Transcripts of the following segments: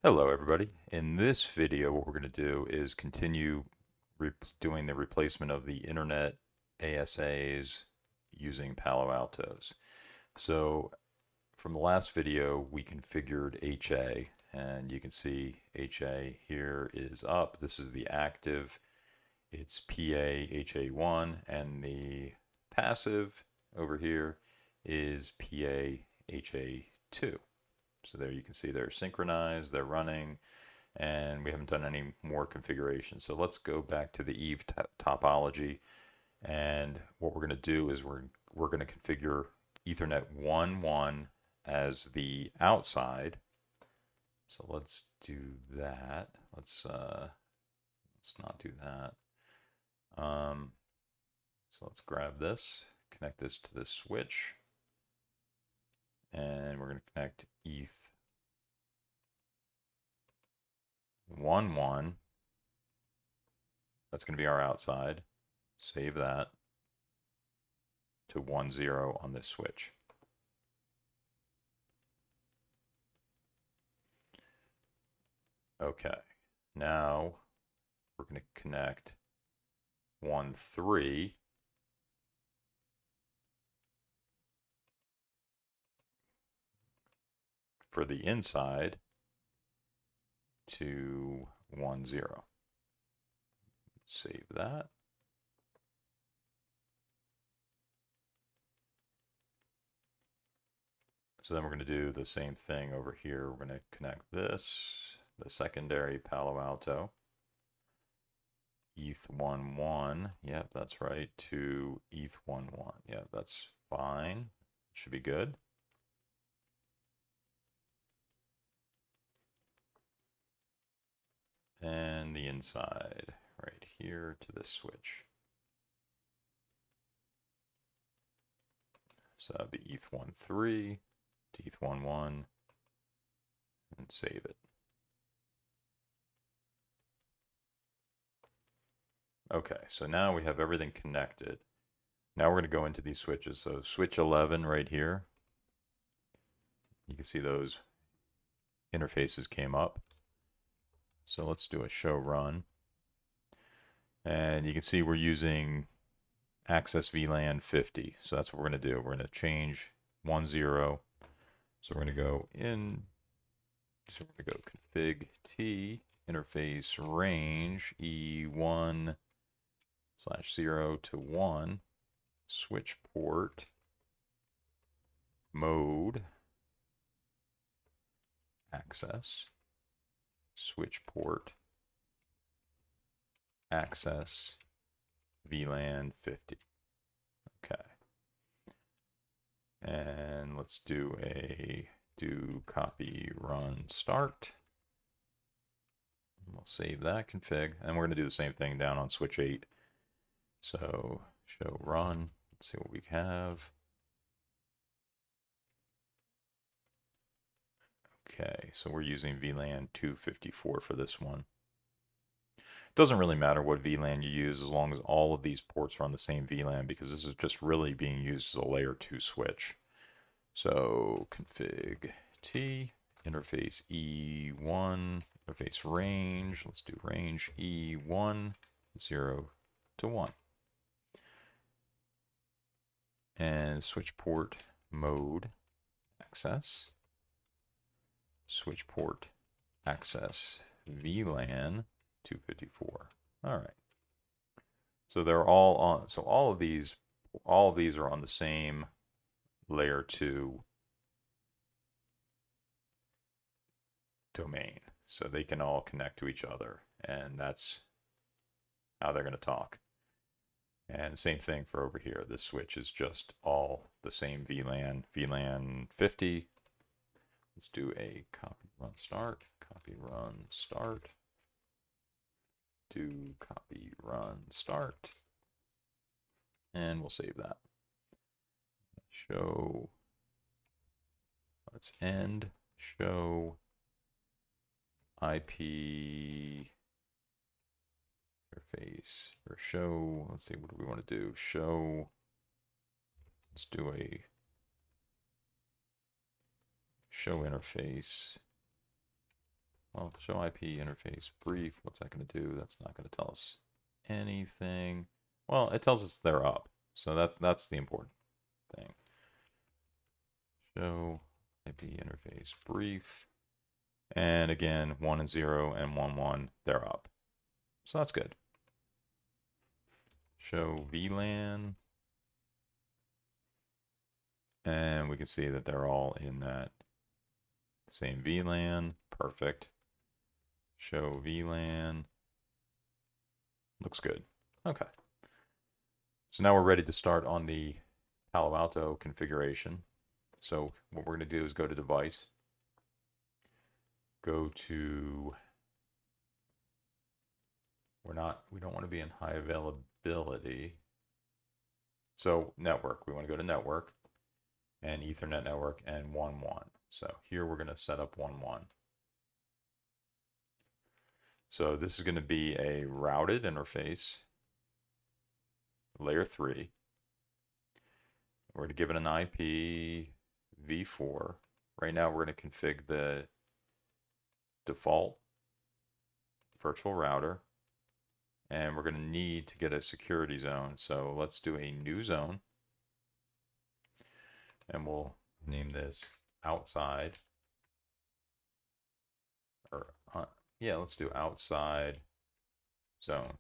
Hello everybody. In this video what we're going to do is continue doing the replacement of the internet ASAs using Palo Altos. So from the last video we configured HA, and you can see HA here is up. This is the active. It's PA HA1, and the passive over here is PA HA2. So there you can see they're synchronized, they're running, and we haven't done any more configuration. So let's go back to the Eve topology, and what we're going to do is we're going to configure Ethernet 1.1 as the outside. So let's do that. Let's not do that. So let's grab this, connect this to this switch, and we're going to connect ETH 1.1. That's going to be our outside. Save that to 1.0 on this switch. Okay, now we're going to connect 1.3 for the inside to 1.0. Save that. So then we're going to do the same thing over here. We're going to connect this, the secondary Palo Alto, ETH 1.1, yep, that's right, to ETH 1.1. Yeah, that's fine. Should be good. And the inside right here to this switch. So that'd be ETH 1.3 to ETH 1.1, and save it. Okay, so now we have everything connected. Now we're going to go into these switches. So switch 11 right here. You can see those interfaces came up. So let's do a show run. And you can see we're using access VLAN 50. So that's what we're going to do. We're going to change 1.0. So we're going to go in. So we're going to go config T interface range E1/0 to 1, switch port mode access, switch port access VLAN 50. Okay. And let's do copy run start. We'll save that config, and we're going to do the same thing down on switch 8. So show run. Let's see what we have. Okay, so we're using VLAN 254 for this one. It doesn't really matter what VLAN you use as long as all of these ports are on the same VLAN, because this is just really being used as a layer 2 switch. So config T interface E1 interface range. Let's do range E1 0 to 1. And switch port mode access, switch port access VLAN 254. All right. So they're all on. So all of these are on the same layer 2 domain. So they can all connect to each other, and that's how they're going to talk. And same thing for over here. This switch is just all the same VLAN 50. Let's do a copy run start, do copy run start, and we'll save that. Show, let's end, show IP interface, or show, let's see, what do we want to do? Show, let's do a show interface well, show IP interface brief. What's that going to do? That's not going to tell us anything. Well, it tells us they're up. So that's the important thing. Show IP interface brief. And again, 1 and 0 and 1, 1, they're up. So that's good. Show VLAN. And we can see that they're all in that same VLAN. Perfect. Show VLAN. Looks good. Okay. So now we're ready to start on the Palo Alto configuration. So what we're going to do is go to Device. Go to, we don't want to be in high availability. So network, we want to go to network and Ethernet network and 1, 1. So here we're going to set up 1, 1. So this is going to be a routed interface, layer 3. We're going to give it an IP v4. Right now we're going to configure the default virtual router, and we're going to need to get a security zone. So let's do a new zone, and we'll name this outside, or yeah, let's do outside zone.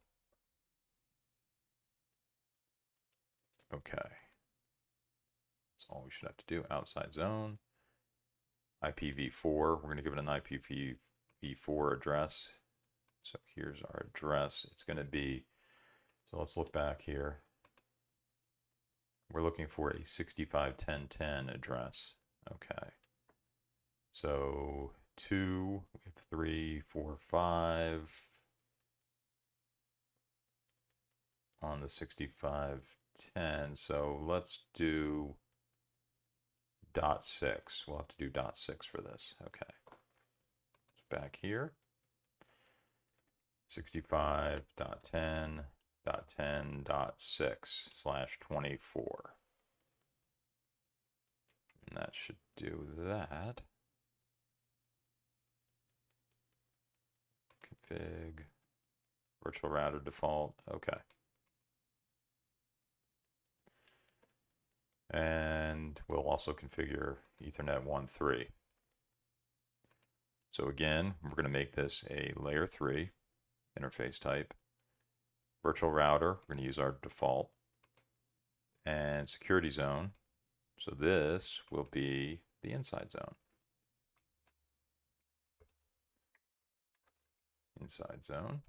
Okay. That's all we should have to do, outside zone. IPv4, we're going to give it an IPv4 address. So here's our address. It's going to be, so let's look back here. We're looking for a 651010 address. Okay. So 2, 3, 4, 5 on the 6510. So let's do .6. We'll have to do .6 for this. Okay. It's back here. 65.10.10.6/24. And that should do that. Config, virtual router default, okay. And we'll also configure Ethernet 1.3. So again, we're going to make this a layer 3 interface type. Virtual router, we're going to use our default. And security zone, so this will be the inside zone. Inside zone.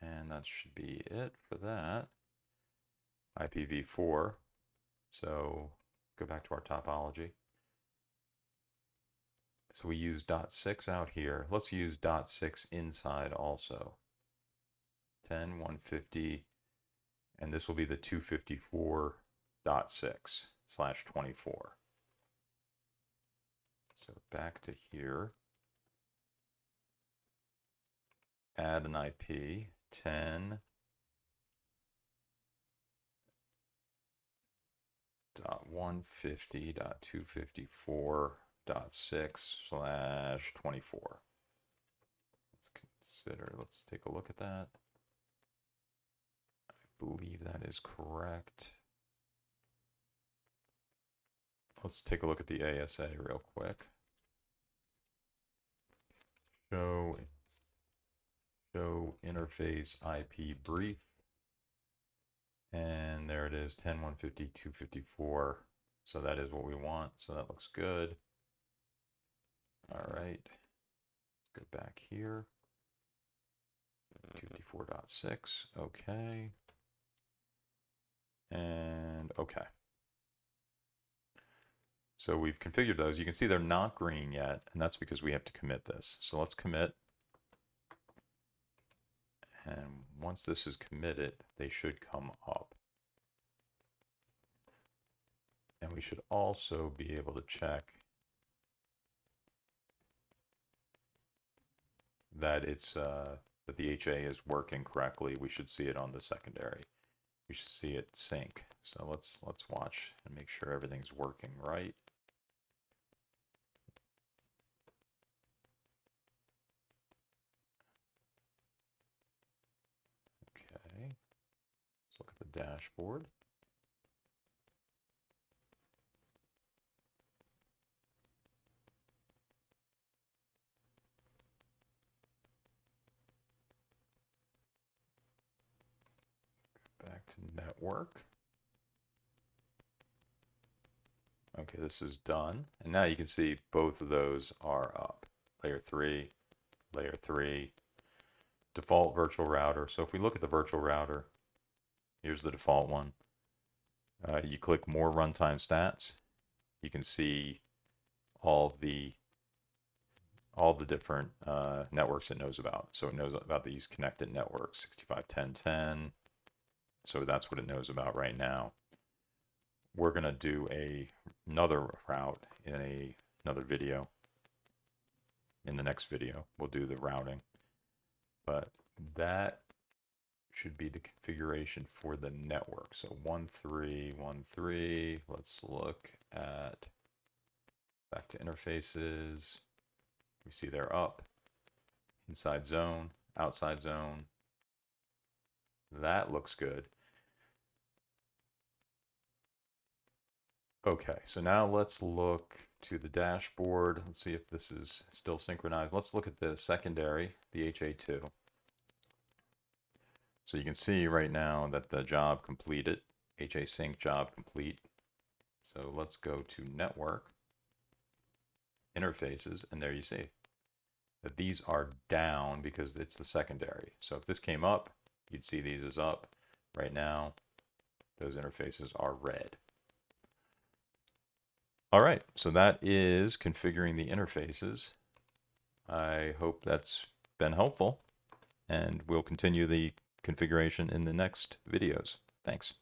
And that should be it for that. IPv4. So let's go back to our topology. So we use .6 out here. Let's use .6 inside also. 10.150, and this will be the 254.6/24. So back to here. Add an IP 10.150.254.6/24. Let's take a look at that. I believe that is correct. Let's take a look at the ASA real quick. Show interface IP brief. And there it is, 10.150.254. So that is what we want. So that looks good. All right. Let's go back here. 254.6. Okay. And okay. So we've configured those. You can see they're not green yet, and that's because we have to commit this. So let's commit. And once this is committed, they should come up. And we should also be able to check that it's that the HA is working correctly. We should see it on the secondary. We should see it sync. So let's watch and make sure everything's working right. dashboard. Back to network. Okay, this is done. And now you can see both of those are up. Layer 3, layer 3, default virtual router. So if we look at the virtual router, here's the default one. You click more runtime stats. You can see all the different networks it knows about. So it knows about these connected networks, 65.10.10. So that's what it knows about right now. We're going to do another route in another video. In the next video, we'll do the routing. But that should be the configuration for the network. So 1313, let's look at back to interfaces. We see they're up, inside zone, outside zone. That looks good. Okay, so now let's look to the dashboard. Let's see if this is still synchronized. Let's look at the secondary, the HA2. So you can see right now that the job completed, HA sync job complete. So let's go to network, interfaces, and there you see that these are down because it's the secondary. So if this came up, you'd see these as up. Right now, those interfaces are red. All right, so that is configuring the interfaces. I hope that's been helpful, and we'll continue the configuration in the next videos. Thanks.